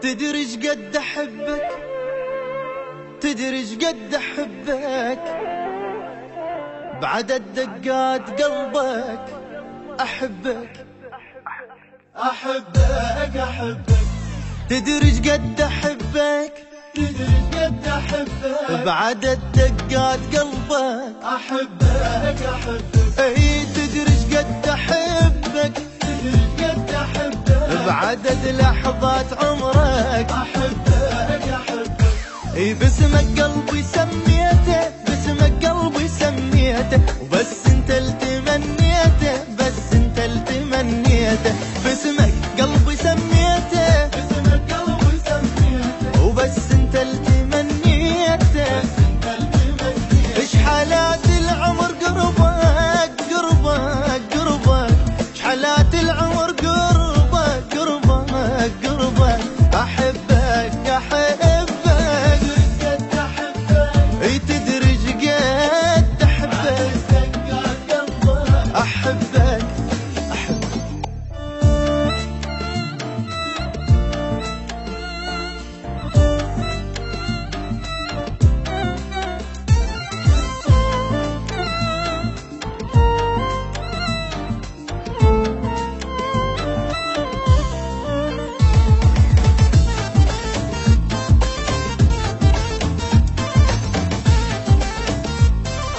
تدري شقد احبك، تدري شقد احبك، بعدد دقات قلبك احبك احبك احبك. تدري شقد احبك، تدري شقد احبك، بعدد دقات قلبك احبك احبك. اي تدري شقد احبك، تدري شقد احبك، بعدد لحظات عمرك احبك احبك. اي باسمك قلبي سميته، باسمك قلبي سميته، وبس انت اللي تمنيته، بس انت اللي تمنيته. باسمك قلبي سميته، باسمك قلبي سميته، وبس انت اللي تمنيته، بس انت اللي تمنيته. ايش حالات العمر قربك قربك قربك، ايش حالات العمر قربك قربك قربك. احبك احبك، تدري شقد احبك، احبك احبك.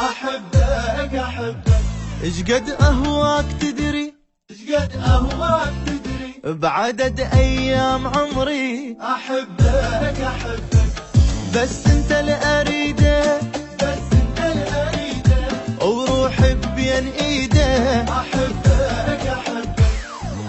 احبك احبك. شقد اهواك تدري، شقد اهواك تدري، بعدد ايام عمري احبك احبك. بس انت اللي اريده، بس انت اللي اريده، وروحي بين ايده احبك احبك.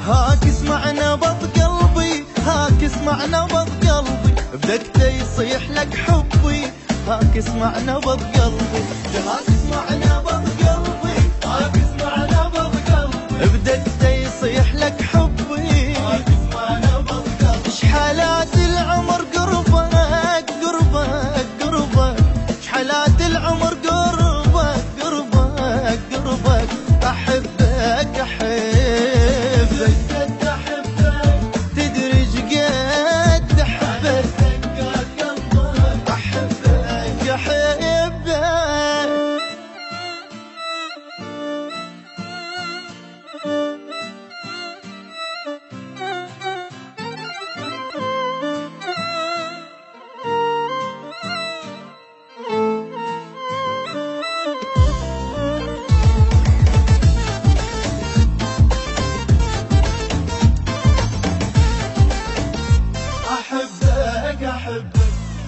هاك اسمع نبض قلبي، هاك اسمع نبض قلبي، بدقته يصيح لك حبي. هاك اسمع نبض قلبي، هاك اسمع نبض قلبي، هاك اسمع نبض قلبي، بدقته يصيح لك حبي. هاك اسمع نبض قلبي. ايش حالات العمر قربك قربك قربك، ايش حالات العمر قربك قربك قربك. احبك احبك، تدري شقد احبك، احبك احبك. احبك احبك.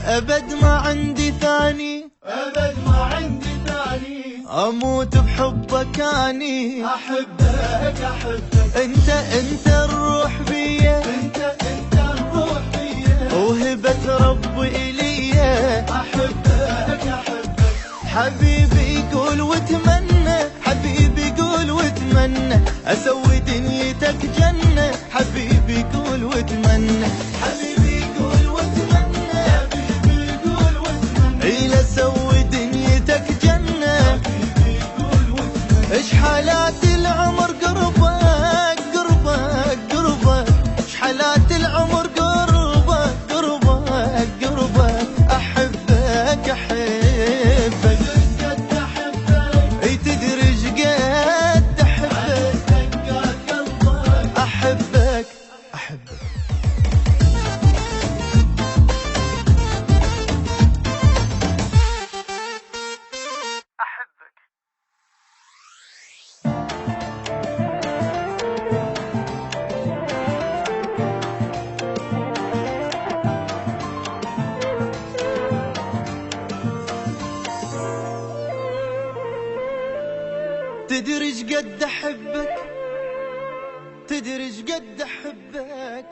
ابد ما عندي ثاني، ابد ما عندي ثاني، اموت بحبك اني احبك احبك. انت الروح بيا، انت الروح بيا، وهبة ربي الي احبك احبك. حبيبي يقول واتمنى، حبيبي يقول واتمنى، اسوي دنيتك جنة. حبيبي يقول واتمنى، حبيبي يقول واتمنى، حبيبي يقول واتمنى، إلى اسوي دنيتك جنة. حبيبي يقول واتمنى. ايش حالات العمر قربك قربك قربك، ايش حالات العمر قربك قربك قربك. احبك احبك، تدري شقد احبك، احبك احبك. تدري شقد احبك، تدري شقد احبك،